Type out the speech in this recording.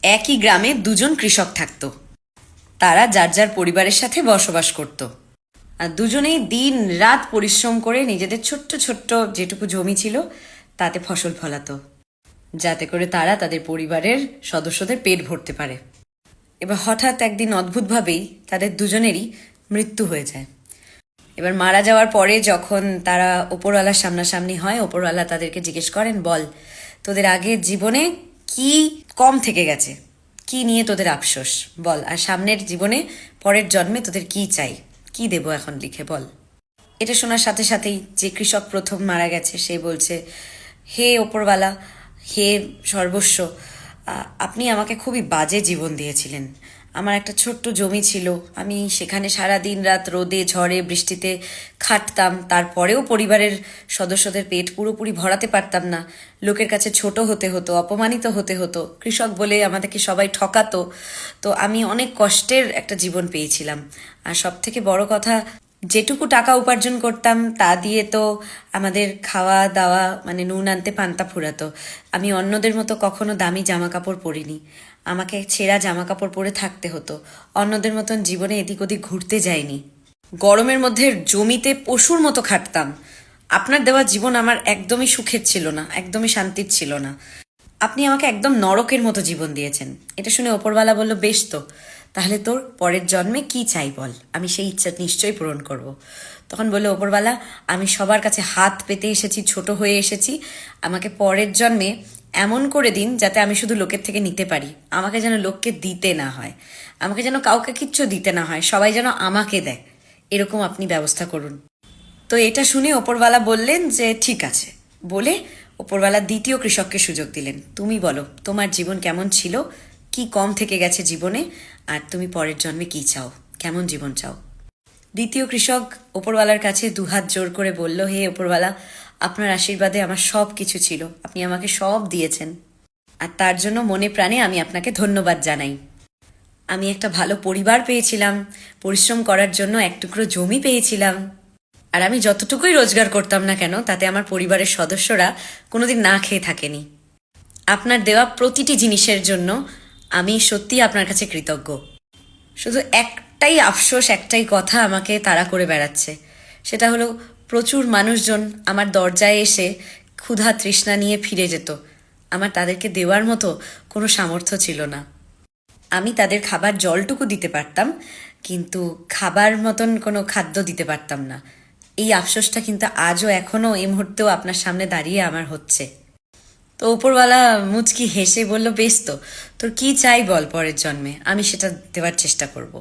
একই গ্রামে দুজন কৃষক থাকতো। তারা যার যার পরিবারের সাথে বসবাস করত। আর দুজনেই দিন রাত পরিশ্রম করে নিজেদের ছোট্ট ছোট্ট যেটুকু জমি ছিল তাতে ফসল ফলাতো, যাতে করে তারা তাদের পরিবারের সদস্যদের পেট ভরতে পারে। এবার হঠাৎ একদিন অদ্ভুতভাবেই তাদের দুজনেরই মৃত্যু হয়ে যায়। এবার মারা যাওয়ার পরে যখন তারা ওপরওয়ালার সামনাসামনি হয়, ওপরওয়ালা তাদেরকে জিজ্ঞেস করেন, বল তোদের আগের জীবনে কি কম থেকে গেছে, কি নিয়ে তোদের আফসোস বল, আর সামনের জীবনে পরের জন্মে তোদের কি চাই, কি দেবো এখন লিখে বল। এটা শোনার সাথে সাথেই যে কৃষক প্রথম মারা গেছে সে বলছে, হে ওপরওয়ালা, হে সর্বস্ব, আপনি আমাকে খুবই বাজে জীবন দিয়েছিলেন। আমার একটা ছোট্ট জমি ছিল, আমি সেখানে সারা দিন রাত রোদে ঝড়ে বৃষ্টিতে খাটতাম, তারপরেও পরিবারের সদস্যদের পেট পুরোপুরি ভরাতে পারতাম না। লোকের কাছে ছোট হতে হতো, অপমানিত হতে হতো, কৃষক বলে আমাদেরকে সবাই ঠকাতো। তো আমি অনেক কষ্টের একটা জীবন পেয়েছিলাম। আর সব থেকে বড় কথা, যেটুকু টাকা উপার্জন করতাম তা দিয়ে তো আমাদের খাওয়া দাওয়া, মানে নুন আনতে পান্তা ফুরাতো। আমি অন্যদের মতো কখনো দামি জামা কাপড় পরিনি, আমাকে ছেঁড়া জামা কাপড় পরে থাকতে হতো। অন্যদের মতন জীবনে এদিক ওদিক ঘুরতে যাইনি। গরমের মধ্যে জমিতে পশুর মতো খাটতাম। আপনার দেওয়া জীবন আমার একদমই সুখের ছিল না, একদমই শান্তির ছিল না। আপনি আমাকে একদম নরকের মতো জীবন দিয়েছেন। এটা শুনে ওপরওয়ালা বলল, বেশ তো, তাহলে তোর পরের জন্মে কি চাই বল, আমি সেই ইচ্ছা নিশ্চয়ই পূরণ করব। তখন বললো ওপরওয়ালা, আমি সবার কাছে হাত পেতে এসেছি, ছোট হয়ে এসেছি, আমাকে পরের জন্মে এমন করে দিন যাতে আমি শুধু লোকের থেকে নিতে পারি, আমাকে যেন লোককে দিতে না হয়, আমাকে যেন কাউকে কিচ্ছু দিতে না হয়, সবাই যেন আমাকে দেয়, এরকম আপনি ব্যবস্থা করুন। তো এটা শুনে ওপরওয়ালা বললেন যে ঠিক আছে, বলে ওপরওয়ালা দ্বিতীয় কৃষককে সুযোগ দিলেন, তুমি বলো তোমার জীবন কেমন ছিল, কি কম থেকে গেছে জীবনে, আর তুমি পরের জন্মে কি চাও, কেমন জীবন চাও। দ্বিতীয় কৃষক ওপরওয়ালার কাছে দুহাত জোর করে বলল, হে ওপরওয়ালা, আপনার আশীর্বাদে আমার সব কিছু ছিল, আপনি আমাকে সব দিয়েছেন, আর তার জন্য মনে প্রাণে আমি আপনাকে ধন্যবাদ জানাই। আমি একটা ভালো পরিবার পেয়েছিলাম, পরিশ্রম করার জন্য এক টুকরো জমি পেয়েছিলাম, আর আমি যতটুকুই রোজগার করতাম না কেন তাতে আমার পরিবারের সদস্যরা কোনোদিন না খেয়ে থাকেনি। আপনার দেওয়া প্রতিটি জিনিসের জন্য আমি সত্যি আপনার কাছে কৃতজ্ঞ। শুধু একটাই আফসোস, একটাই কথা আমাকে তাড়া করে বেড়াচ্ছে, সেটা হলো প্রচুর মানুষজন আমার দরজায় এসে ক্ষুধা তৃষ্ণা নিয়ে ফিরে যেত, আমার তাদেরকে দেওয়ার মতো কোনো সামর্থ্য ছিল না। আমি তাদের খাবার জলটুকু দিতে পারতাম, কিন্তু খাবার মতন কোনো খাদ্য দিতে পারতাম না। এই আফসোসটা কিন্তু আজও এখনো এই মুহূর্তেও আপনার সামনে দাঁড়িয়ে আমার হচ্ছে। তো উপরওয়ালা মুচকি হেসে বলল, বেশ তো, তোর কি চাই বল পরের জন্মে, আমি সেটা দেওয়ার চেষ্টা করব।